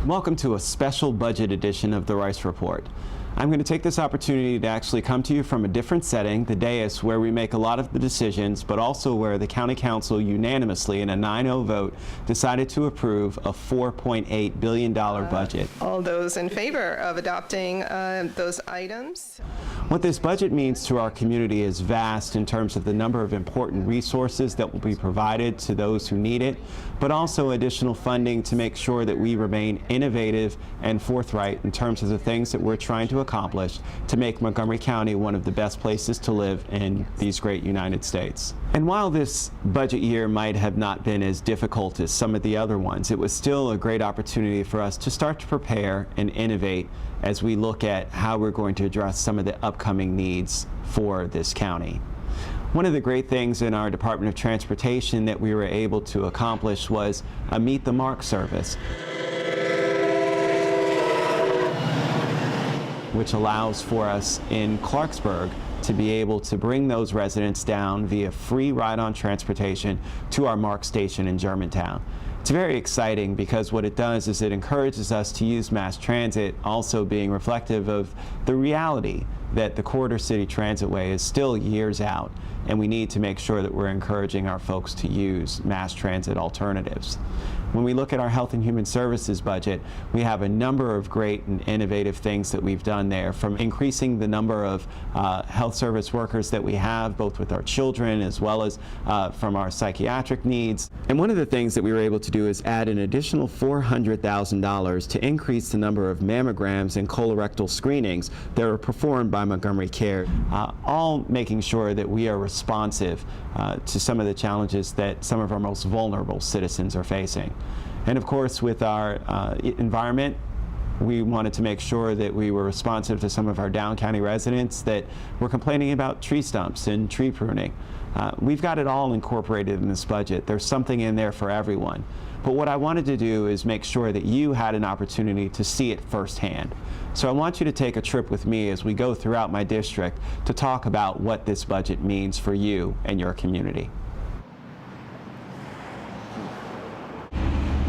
Welcome to a special budget edition of the Rice Report. I'm going to take this opportunity to actually come to you from a different setting, the dais, where we make a lot of the decisions, but also where the County Council unanimously in a 9-0 vote decided to approve a $4.8 billion budget. All those in favor of adopting those items? What this budget means to our community is vast in terms of the number of important resources that will be provided to those who need it, but also additional funding to make sure that we remain innovative and forthright in terms of the things that we're trying to accomplish to make Montgomery County one of the best places to live in these great United States. And while this budget year might have not been as difficult as some of the other ones, it was still a great opportunity for us to start to prepare and innovate as we look at how we're going to address some of the upcoming needs for this county. One of the great things in our Department of Transportation that we were able to accomplish was a Meet the Mark service, which allows for us in Clarksburg to be able to bring those residents down via free ride-on transportation to our Mark station in Germantown. It's very exciting because what it does is it encourages us to use mass transit, also being reflective of the reality that the Corridor City Transitway is still years out, and we need to make sure that we're encouraging our folks to use mass transit alternatives. When we look at our Health and Human Services budget, we have a number of great and innovative things that we've done there, from increasing the number of health service workers that we have, both with our children as well as from our psychiatric needs. And one of the things that we were able to do is add an additional $400,000 to increase the number of mammograms and colorectal screenings that are performed by Montgomery Care, all making sure that we are responsive to some of the challenges that some of our most vulnerable citizens are facing. And of course, with our environment, we wanted to make sure that we were responsive to some of our Down County residents that were complaining about tree stumps and tree pruning. We've got it all incorporated in this budget. There's something in there for everyone. But what I wanted to do is make sure that you had an opportunity to see it firsthand. So I want you to take a trip with me as we go throughout my district to talk about what this budget means for you and your community.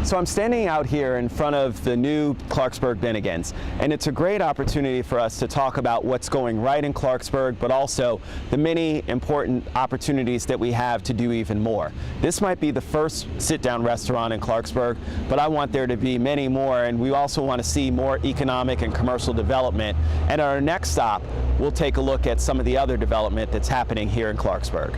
So I'm standing out here in front of the new Clarksburg Bennigan's, and it's a great opportunity for us to talk about what's going right in Clarksburg, but also the many important opportunities that we have to do even more. This might be the first sit-down restaurant in Clarksburg, but I want there to be many more, and we also want to see more economic and commercial development. And at our next stop, we'll take a look at some of the other development that's happening here in Clarksburg.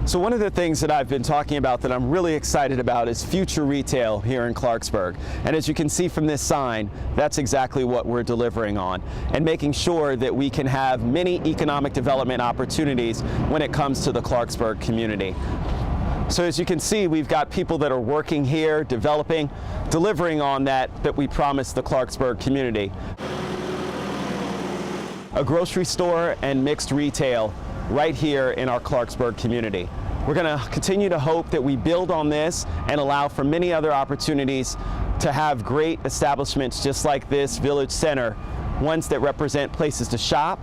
So one of the things that I've been talking about that I'm really excited about is future retail here in Clarksburg. And as you can see from this sign, that's exactly what we're delivering on, and making sure that we can have many economic development opportunities when it comes to the Clarksburg community. So as you can see, we've got people that are working here, developing, delivering on that we promised the Clarksburg community. A grocery store and mixed retail right here in our Clarksburg community. We're going to continue to hope that we build on this and allow for many other opportunities to have great establishments just like this Village Center, ones that represent places to shop,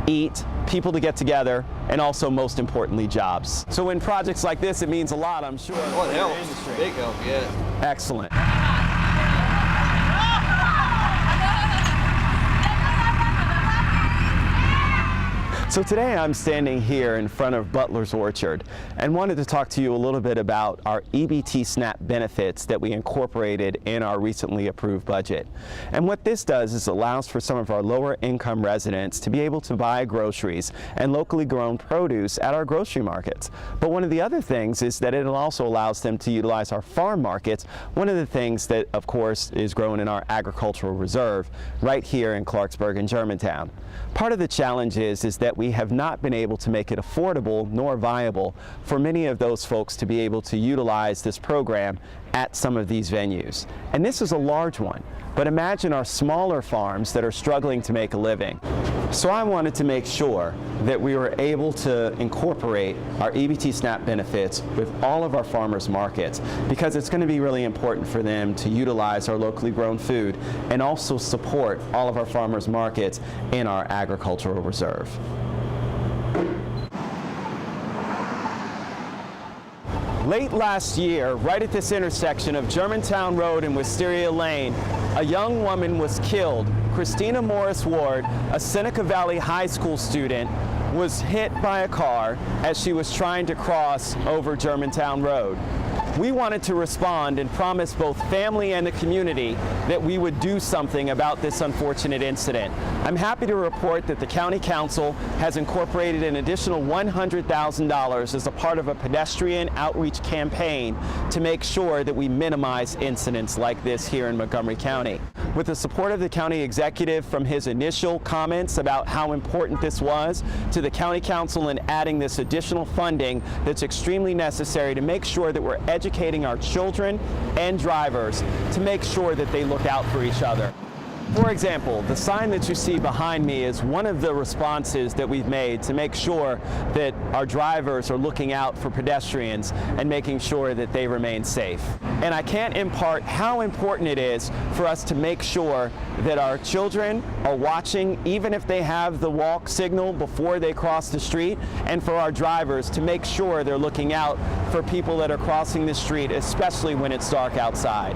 eat, people to get together, and also, most importantly, jobs. So when projects like this, it means a lot, I'm sure. Oh, it helps. Big help, yeah. Excellent. So today I'm standing here in front of Butler's Orchard and wanted to talk to you a little bit about our EBT SNAP benefits that we incorporated in our recently approved budget. And what this does is allows for some of our lower income residents to be able to buy groceries and locally grown produce at our grocery markets. But one of the other things is that it also allows them to utilize our farm markets, one of the things that of course is grown in our agricultural reserve right here in Clarksburg and Germantown. Part of the challenge is that we have not been able to make it affordable nor viable for many of those folks to be able to utilize this program at some of these venues. And this is a large one, but imagine our smaller farms that are struggling to make a living. So I wanted to make sure that we were able to incorporate our EBT SNAP benefits with all of our farmers markets, because it's going to be really important for them to utilize our locally grown food and also support all of our farmers markets in our agricultural reserve. Late last year, right at this intersection of Germantown Road and Wisteria Lane, a young woman was killed. Christina Morris Ward, a Seneca Valley High School student, was hit by a car as she was trying to cross over Germantown Road. We wanted to respond and promise both family and the community that we would do something about this unfortunate incident. I'm happy to report that the County Council has incorporated an additional $100,000 as a part of a pedestrian outreach campaign to make sure that we minimize incidents like this here in Montgomery County. With the support of the county executive from his initial comments about how important this was, to the County Council and adding this additional funding that's extremely necessary to make sure that we're educating our children and drivers to make sure that they look out for each other. For example, the sign that you see behind me is one of the responses that we've made to make sure that our drivers are looking out for pedestrians and making sure that they remain safe. And I can't impart how important it is for us to make sure that our children are watching even if they have the walk signal before they cross the street, and for our drivers to make sure they're looking out for people that are crossing the street, especially when it's dark outside.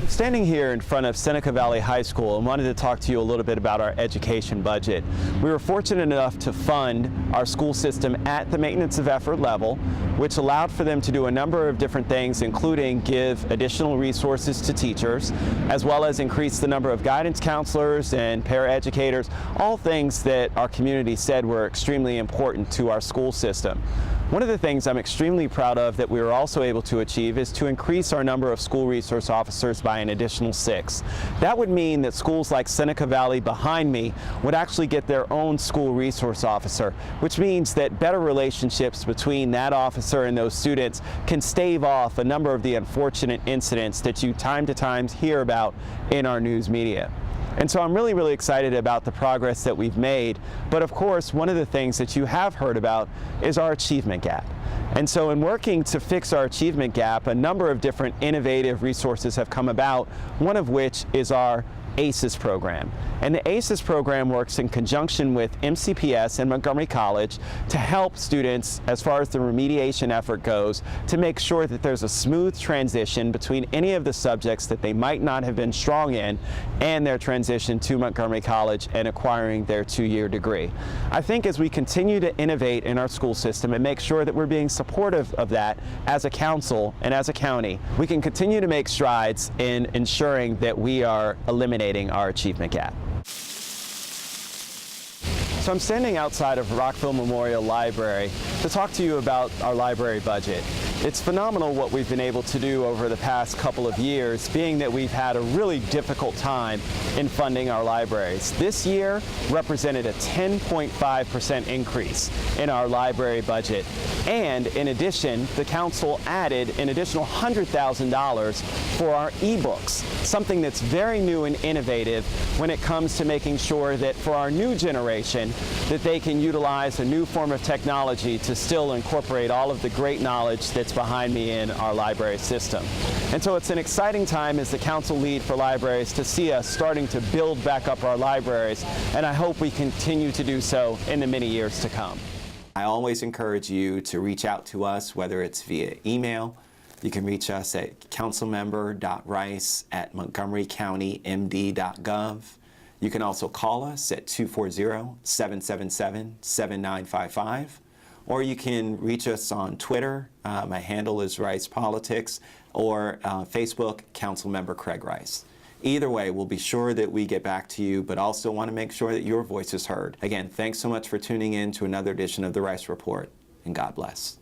Standing here in front of Seneca Valley High School, and wanted to talk to you a little bit about our education budget. We were fortunate enough to fund our school system at the maintenance of effort level, which allowed for them to do a number of different things, including give additional resources to teachers, as well as increase the number of guidance counselors and paraeducators, all things that our community said were extremely important to our school system. One of the things I'm extremely proud of that we were also able to achieve is to increase our number of school resource officers by an additional 6. That would mean that schools like Seneca Valley behind me would actually get their own school resource officer, which means that better relationships between that officer and those students can stave off a number of the unfortunate incidents that you time to time hear about in our news media. And so I'm really, really excited about the progress that we've made. But of course, one of the things that you have heard about is our achievement gap. And so in working to fix our achievement gap, a number of different innovative resources have come about, one of which is our ACES program. And the ACES program works in conjunction with MCPS and Montgomery College to help students, as far as the remediation effort goes, to make sure that there's a smooth transition between any of the subjects that they might not have been strong in and their transition to Montgomery College and acquiring their 2-year degree. I think as we continue to innovate in our school system and make sure that we're being supportive of that as a council and as a county, we can continue to make strides in ensuring that we are eliminating our achievement gap. So I'm standing outside of Rockville Memorial Library to talk to you about our library budget. It's phenomenal what we've been able to do over the past couple of years, being that we've had a really difficult time in funding our libraries. This year represented a 10.5% increase in our library budget. And in addition, the council added an additional $100,000 for our ebooks, something that's very new and innovative when it comes to making sure that for our new generation, that they can utilize a new form of technology to still incorporate all of the great knowledge that's behind me in our library system. And so it's an exciting time as the council lead for libraries to see us starting to build back up our libraries, and I hope we continue to do so in the many years to come. I always encourage you to reach out to us, whether it's via email. You can reach us at councilmember.rice@montgomerycountymd.gov. You can also call us at 240-777-7955, or you can reach us on Twitter. My handle is Rice Politics, or Facebook, Councilmember Craig Rice. Either way, we'll be sure that we get back to you, but also want to make sure that your voice is heard. Again, thanks so much for tuning in to another edition of the Rice Report, and God bless.